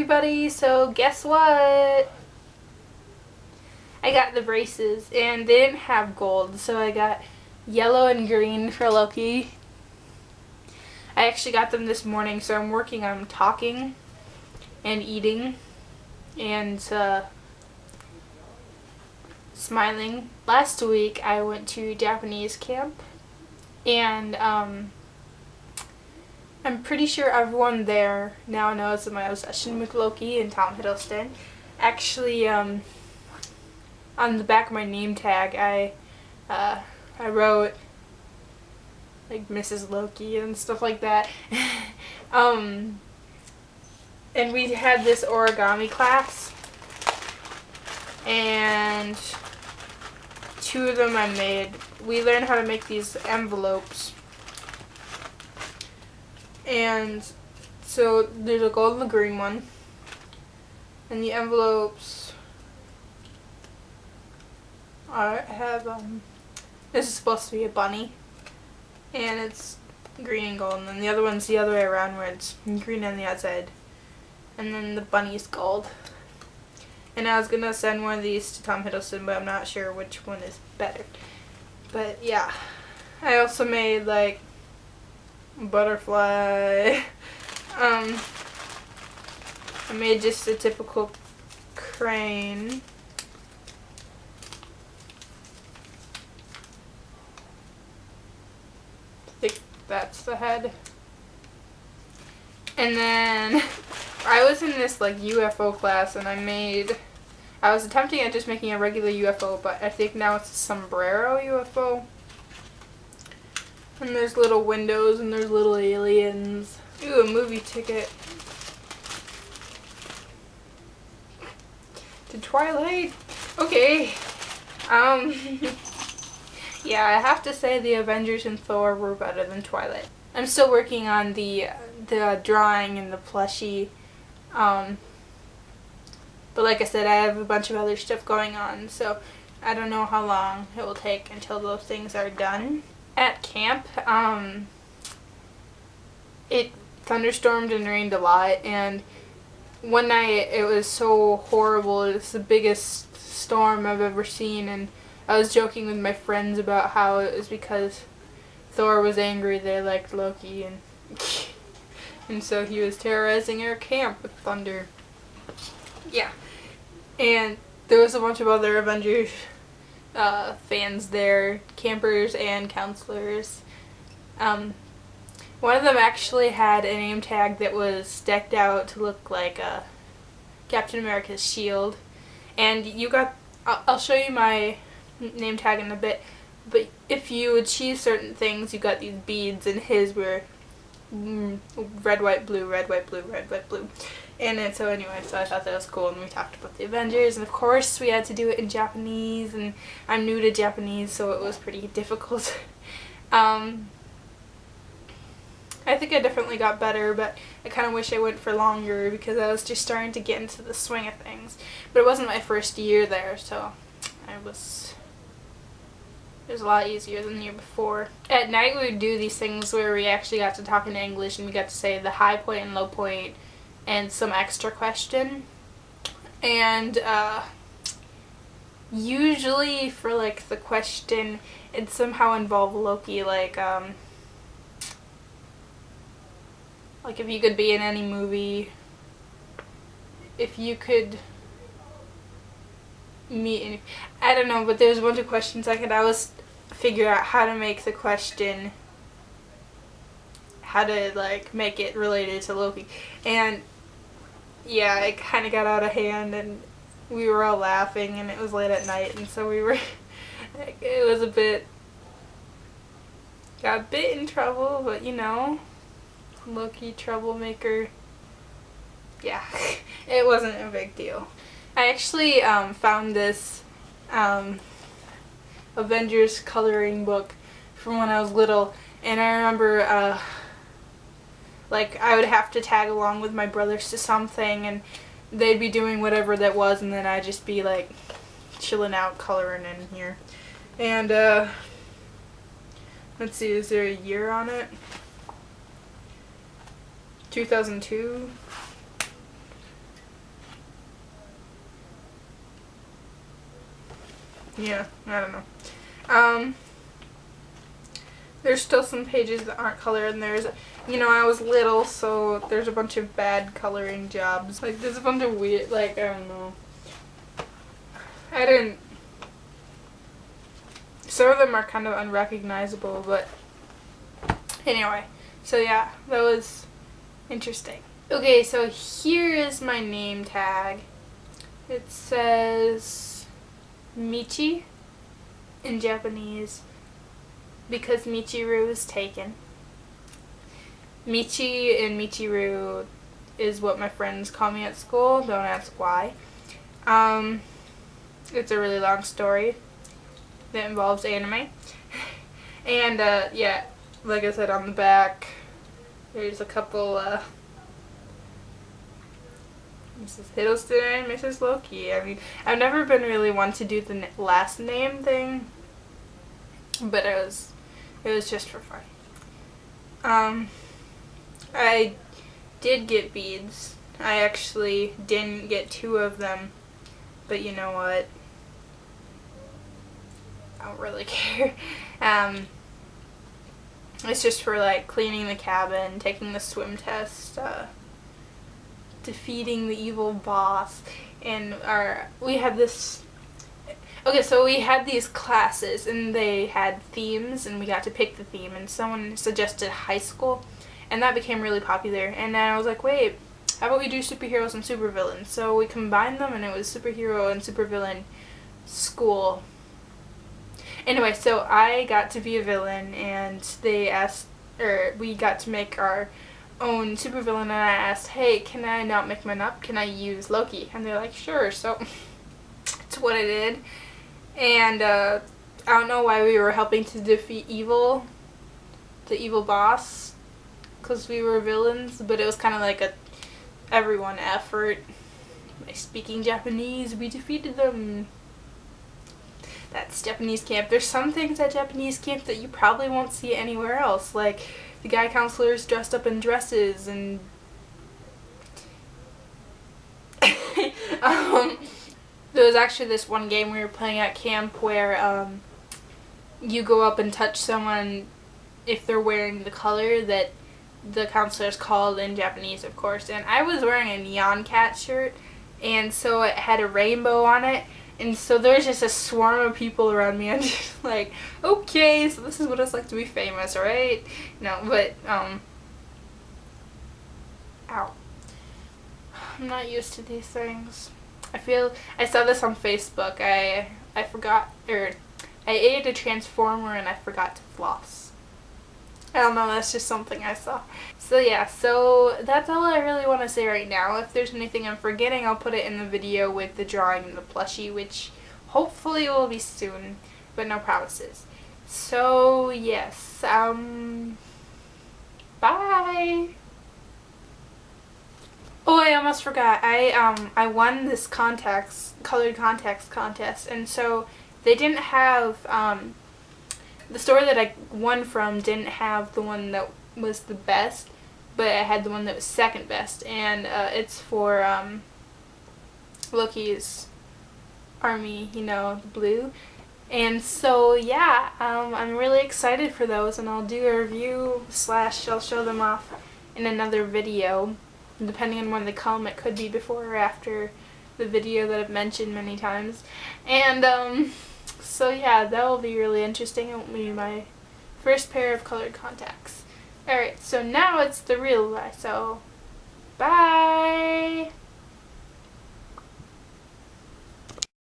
everybody, so guess what? I got the braces and they didn't have gold, so I got yellow and green for Loki. I actually got them this morning, so I'm working on talking and eating and smiling. Last week I went to Japanese camp and I'm pretty sure everyone there now knows of my obsession with Loki and Tom Hiddleston. Actually, on the back of my name tag, I wrote like Mrs. Loki and stuff like that. And we had this origami class, and 2 of them I made. We learned how to make these envelopes. And so there's a gold and a green one. And the envelopes have this is supposed to be a bunny. And it's green and gold. And then the other one's the other way around, where it's green on the outside. And then the bunny's gold. And I was gonna send one of these to Tom Hiddleston, but I'm not sure which one is better. But yeah. I also made like butterfly. I made just a typical crane. I think that's the head. And then I was in this like UFO class, and I was attempting at just making a regular UFO, but I think now it's a sombrero UFO. And there's little windows and there's little aliens. Ooh, a movie ticket. To Twilight. Okay. Yeah, I have to say the Avengers and Thor were better than Twilight. I'm still working on the drawing and the plushie. But like I said, I have a bunch of other stuff going on, so I don't know how long it will take until those things are done. At camp, it thunderstormed and rained a lot, and one night it was so horrible. It was the biggest storm I've ever seen, and I was joking with my friends about how it was because Thor was angry they liked Loki, and so he was terrorizing our camp with thunder. Yeah. And there was a bunch of other Avengers fans there, campers and counselors. One of them actually had a name tag that was decked out to look like Captain America's shield. And you got, I'll show you my name tag in a bit, but if you achieve certain things, you got these beads, and his were red, white, blue, red, white, blue, red, white, blue. And so anyway, so I thought that was cool, and we talked about the Avengers, and of course we had to do it in Japanese, and I'm new to Japanese, so it was pretty difficult. I think I definitely got better, but I kind of wish I went for longer because I was just starting to get into the swing of things. But it wasn't my first year there, so it was a lot easier than the year before. At night we would do these things where we actually got to talk in English, and we got to say the high point and low point and some extra question. And usually for like the question, it somehow involved Loki, like if you could be in any movie, if you could meet any, I don't know, but there's a bunch of questions I could always figure out how to make the question, how to like make it related to Loki. And yeah, it kind of got out of hand, and we were all laughing, and it was late at night, and so we were it was got a bit in trouble, but you know, Loki troublemaker. Yeah, it wasn't a big deal. I actually found this Avengers coloring book from when I was little, and I remember like I would have to tag along with my brothers to something, and they'd be doing whatever that was, and then I'd just be like chilling out coloring in here. And let's see, is there a year on it? 2002. yeah, I don't know. There's still some pages that aren't colored, and there's, I was little, so there's a bunch of bad coloring jobs. Like, there's a bunch of weird, like, I don't know. Some of them are kind of unrecognizable, but anyway. So yeah, that was interesting. Okay, so here is my name tag. It says Michi in Japanese, because Michiru is taken. Michi and Michiru is what my friends call me at school. Don't ask why. It's a really long story that involves anime. And, yeah, like I said, on the back, there's a couple, Mrs. Hiddleston and Mrs. Loki. I mean, I've never been really one to do the last name thing, but it was just for fun. I did get beads. I actually didn't get 2 of them, but you know what? I don't really care. It's just for, like, cleaning the cabin, taking the swim test, defeating the evil boss, and we had this. Okay, so we had these classes, and they had themes, and we got to pick the theme, and someone suggested high school, and that became really popular, and then I was like, wait, how about we do superheroes and supervillains? So we combined them, and it was superhero and supervillain school. Anyway, so I got to be a villain, and we got to make our own supervillain, and I asked, hey, can I not make mine up? Can I use Loki? And they're like, sure, so that's what I did. And I don't know why we were helping to defeat the evil boss, because we were villains, but it was kind of like a everyone effort. By speaking Japanese, we defeated them. That's Japanese camp. There's some things at Japanese camp that you probably won't see anywhere else, like the guy counselors dressed up in dresses, and there was actually this one game we were playing at camp where you go up and touch someone if they're wearing the color that the counselors called in Japanese, of course. And I was wearing a Neon Cat shirt, and so it had a rainbow on it. And so there was just a swarm of people around me. I'm just like, okay, so this is what it's like to be famous, right? No, but, ow. I'm not used to these things. I saw this on Facebook. I ate a Transformer and I forgot to floss. I don't know, that's just something I saw. So yeah, so that's all I really want to say right now. If there's anything I'm forgetting, I'll put it in the video with the drawing and the plushie, which hopefully will be soon, but no promises. So yes, bye! Oh, I almost forgot. I won this colored contacts contest, and so they didn't have, the store that I won from didn't have the one that was the best, but it had the one that was second best, and it's for Loki's army, the blue. And so yeah, I'm really excited for those, and I'll do a review / I'll show them off in another video, depending on when they come. It could be before or after the video that I've mentioned many times. And so yeah, that will be really interesting. It will be my first pair of colored contacts. Alright, so now it's the real eye, so bye!